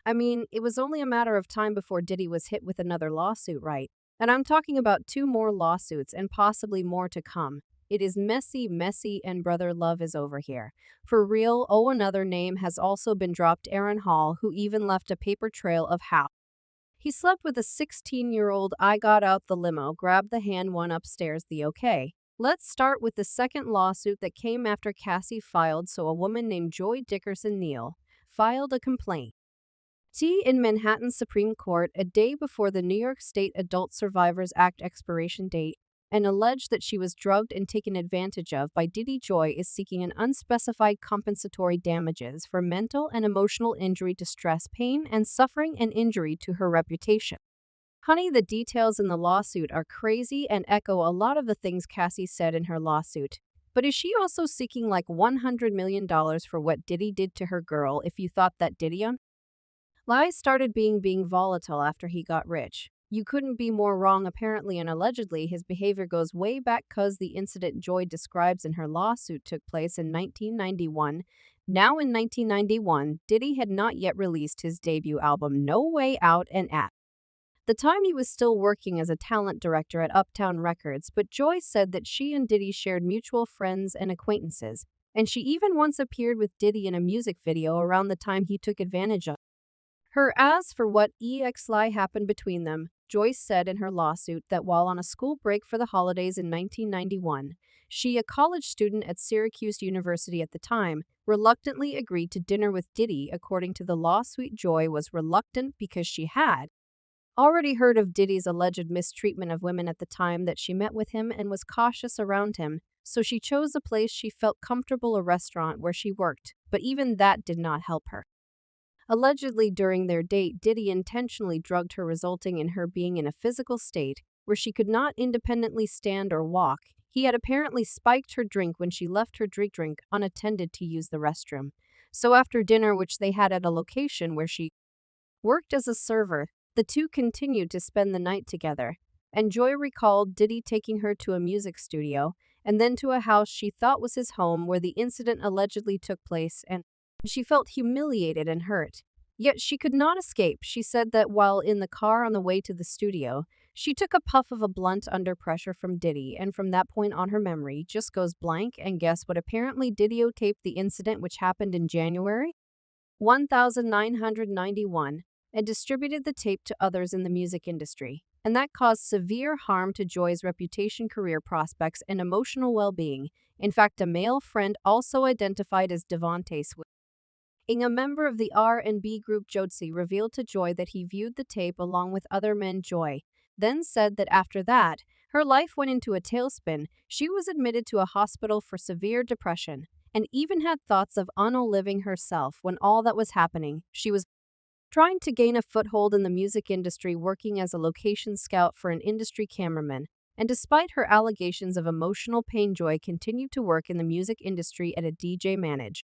I mean, it was only a matter of time before Diddy was hit with another lawsuit, right? And I'm talking about two more lawsuits and possibly more to come. It is messy, messy, and brother love is over here. For real, oh, another name has also been dropped, Aaron Hall, who even left a paper trail of how he slept with a 16-year-old. I got out the limo, grabbed the hand one upstairs, the okay. Let's start with the second lawsuit that came after Cassie filed, so a woman named Joy Dickerson Neal filed a complaint in Manhattan Supreme Court a day before the New York State Adult Survivors Act expiration date and alleged that she was drugged and taken advantage of by Diddy. Joy is seeking an unspecified compensatory damages for mental and emotional injury, distress, pain, and suffering, and injury to her reputation. Honey, the details in the lawsuit are crazy and echo a lot of the things Cassie said in her lawsuit. But is she also seeking like $100 million for what Diddy did to her girl? If you thought that Diddy lies started being volatile after he got rich. You couldn't be more wrong. Apparently and allegedly, his behavior goes way back, cause the incident Joy describes in her lawsuit took place in 1991. Now in 1991, Diddy had not yet released his debut album No Way Out, and at the time he was still working as a talent director at Uptown Records, but Joy said that she and Diddy shared mutual friends and acquaintances, and she even once appeared with Diddy in a music video around the time he took advantage of her. As for what EXLI happened between them, Joyce said in her lawsuit that while on a school break for the holidays in 1991, she, a college student at Syracuse University at the time, reluctantly agreed to dinner with Diddy. According to the lawsuit, Joy was reluctant because she had already heard of Diddy's alleged mistreatment of women at the time that she met with him and was cautious around him, so she chose a place she felt comfortable, a restaurant where she worked, but even that did not help her. Allegedly, during their date, Diddy intentionally drugged her, resulting in her being in a physical state where she could not independently stand or walk. He had apparently spiked her drink when she left her drink unattended to use the restroom. So after dinner, which they had at a location where she worked as a server, the two continued to spend the night together. And Joy recalled Diddy taking her to a music studio and then to a house she thought was his home where the incident allegedly took place, and she felt humiliated and hurt. Yet she could not escape. She said that while in the car on the way to the studio, she took a puff of a blunt under pressure from Diddy, and from that point on her memory just goes blank. And guess what? Apparently Diddy taped the incident, which happened in January 1991, and distributed the tape to others in the music industry. And that caused severe harm to Joy's reputation, career prospects, and emotional well-being. In fact, a male friend also identified as Devontae SUED, a member of the R&B group Jodeci, revealed to Joy that he viewed the tape along with other men. Joy then said that after that, her life went into a tailspin. She was admitted to a hospital for severe depression and even had thoughts of unaliving herself. When all that was happening, she was trying to gain a foothold in the music industry, working as a location scout for an industry cameraman. And despite her allegations of emotional pain, Joy continued to work in the music industry at a DJ management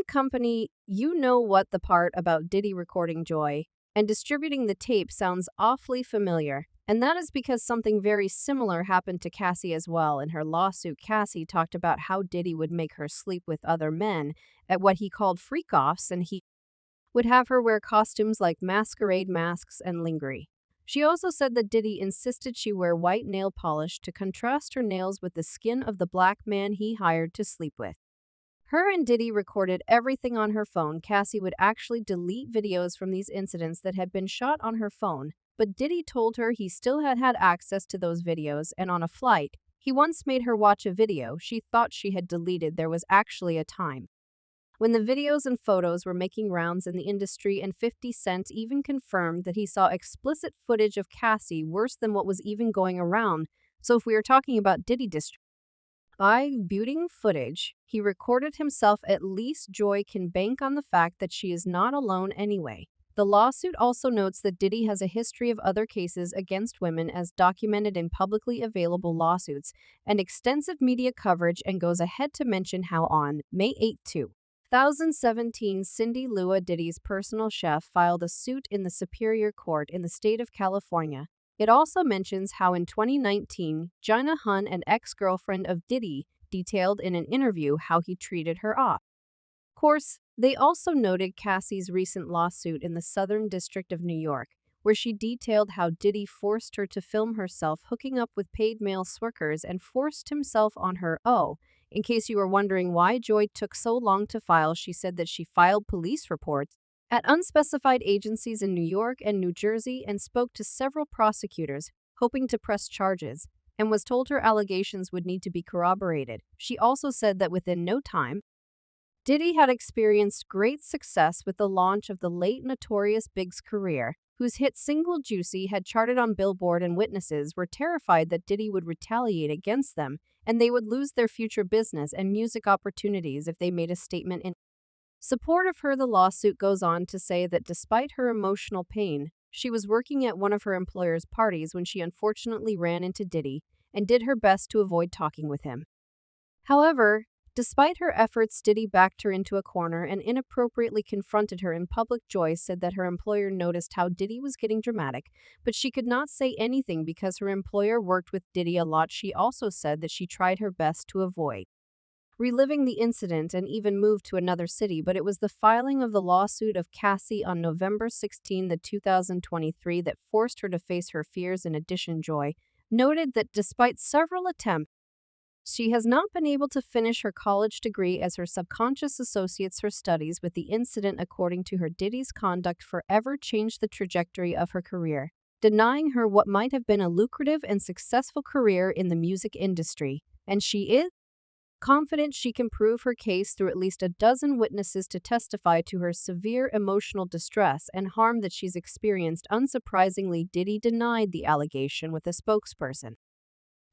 company. You know what? The part about Diddy recording Joy and distributing the tape sounds awfully familiar. And that is because something very similar happened to Cassie as well. In her lawsuit, Cassie talked about how Diddy would make her sleep with other men at what he called freak-offs, and he would have her wear costumes like masquerade masks and lingerie. She also said that Diddy insisted she wear white nail polish to contrast her nails with the skin of the black man he hired to sleep with her. And Diddy recorded everything on her phone. Cassie would actually delete videos from these incidents that had been shot on her phone, but Diddy told her he still had access to those videos, and on a flight, he once made her watch a video she thought she had deleted. There was actually a time when the videos and photos were making rounds in the industry, and 50 Cent even confirmed that he saw explicit footage of Cassie, worse than what was even going around. So if we are talking about Diddy distributing footage he recorded himself, at least Joy can bank on the fact that she is not alone anyway. The lawsuit also notes that Diddy has a history of other cases against women as documented in publicly available lawsuits and extensive media coverage, and goes ahead to mention how on May 8, 2017, Cindy Lua, Diddy's personal chef, filed a suit in the Superior Court in the state of California. It also mentions how in 2019, Gina Hun, an ex-girlfriend of Diddy, detailed in an interview how he treated her off. Of course, They also noted Cassie's recent lawsuit in the Southern District of New York, where she detailed how Diddy forced her to film herself hooking up with paid male workers and forced himself on her. Oh, in case you were wondering why Joy took so long to file, she said that she filed police reports at unspecified agencies in New York and New Jersey and spoke to several prosecutors, hoping to press charges, and was told her allegations would need to be corroborated. She also said that within no time, Diddy had experienced great success with the launch of the late Notorious Big's career, whose hit single Juicy had charted on Billboard, and witnesses were terrified that Diddy would retaliate against them and they would lose their future business and music opportunities if they made a statement in support of her. The lawsuit goes on to say that despite her emotional pain, she was working at one of her employer's parties when she unfortunately ran into Diddy and did her best to avoid talking with him. However, despite her efforts, Diddy backed her into a corner and inappropriately confronted her in public. Joy said that her employer noticed how Diddy was getting dramatic, but she could not say anything because her employer worked with Diddy a lot. She also said that she tried her best to avoid reliving the incident and even moved to another city, but it was the filing of the lawsuit of Cassie on November 16, 2023 that forced her to face her fears. In addition, Joy noted that despite several attempts, she has not been able to finish her college degree as her subconscious associates her studies with the incident. According to her, Diddy's conduct forever changed the trajectory of her career, denying her what might have been a lucrative and successful career in the music industry, and she is confident she can prove her case through at least a dozen witnesses to testify to her severe emotional distress and harm that she's experienced. Unsurprisingly, Diddy denied the allegation with a spokesperson,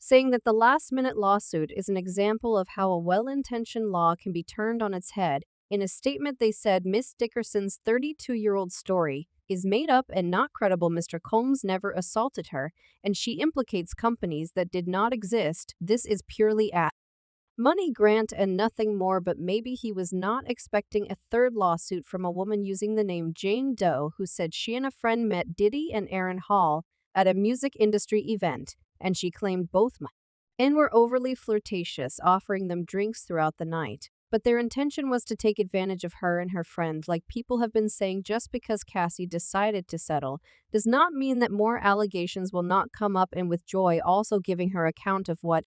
saying that the last-minute lawsuit is an example of how a well-intentioned law can be turned on its head. In a statement, they said Miss Dickerson's 32-year-old story is made up and not credible. Mr. Combs never assaulted her, and she implicates companies that did not exist. This is purely a money grant and nothing more. But maybe he was not expecting a third lawsuit from a woman using the name Jane Doe, who said she and a friend met Diddy and Aaron Hall at a music industry event, and she claimed both men were overly flirtatious, offering them drinks throughout the night. But their intention was to take advantage of her and her friend. Like people have been saying, just because Cassie decided to settle does not mean that more allegations will not come up. And with Joy also giving her account of what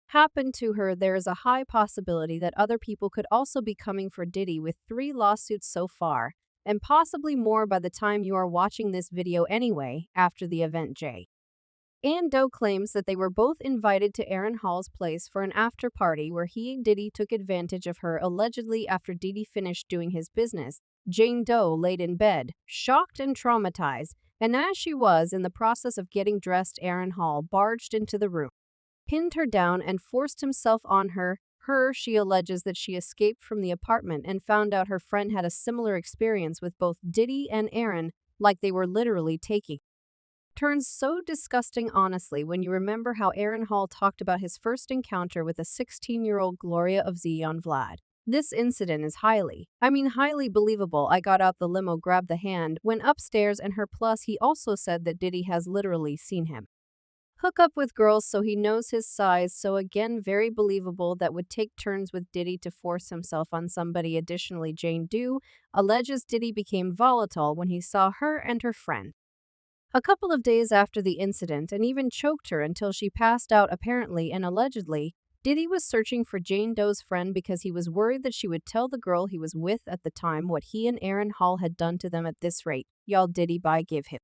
happened to her, there is a high possibility that other people could also be coming for Diddy, with 3 lawsuits so far, and possibly more by the time you are watching this video. Anyway, after the event, Jay and Doe claims that they were both invited to Aaron Hall's place for an after party where he and Diddy took advantage of her. Allegedly, after Diddy finished doing his business, Jane Doe laid in bed, shocked and traumatized, and as she was in the process of getting dressed, Aaron Hall barged into the room, pinned her down, and forced himself on her. She alleges that she escaped from the apartment and found out her friend had a similar experience with both Diddy and Aaron, like they were literally taking turns. So disgusting, honestly, when you remember how Aaron Hall talked about his first encounter with a 16-year-old Gloria of Zion Vlad. This incident is highly believable. I got out the limo, grabbed the hand, went upstairs, and her. Plus, he also said that Diddy has literally seen him hook up with girls, so he knows his size. So again, very believable that would take turns with Diddy to force himself on somebody. Additionally, Jane Doe alleges Diddy became volatile when he saw her and her friend a couple of days after the incident and even choked her until she passed out. Apparently and allegedly, Diddy was searching for Jane Doe's friend because he was worried that she would tell the girl he was with at the time what he and Aaron Hall had done to them. At this rate, y'all, Diddy give him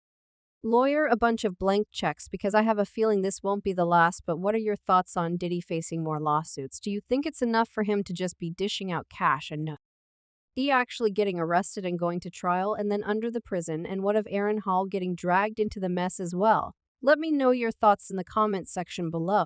lawyer a bunch of blank checks, because I have a feeling this won't be the last. But what are your thoughts on Diddy facing more lawsuits? Do you think it's enough for him to just be dishing out cash and no he actually getting arrested and going to trial and then under the prison? And what of Aaron Hall getting dragged into the mess as well? Let me know your thoughts in the comments section below.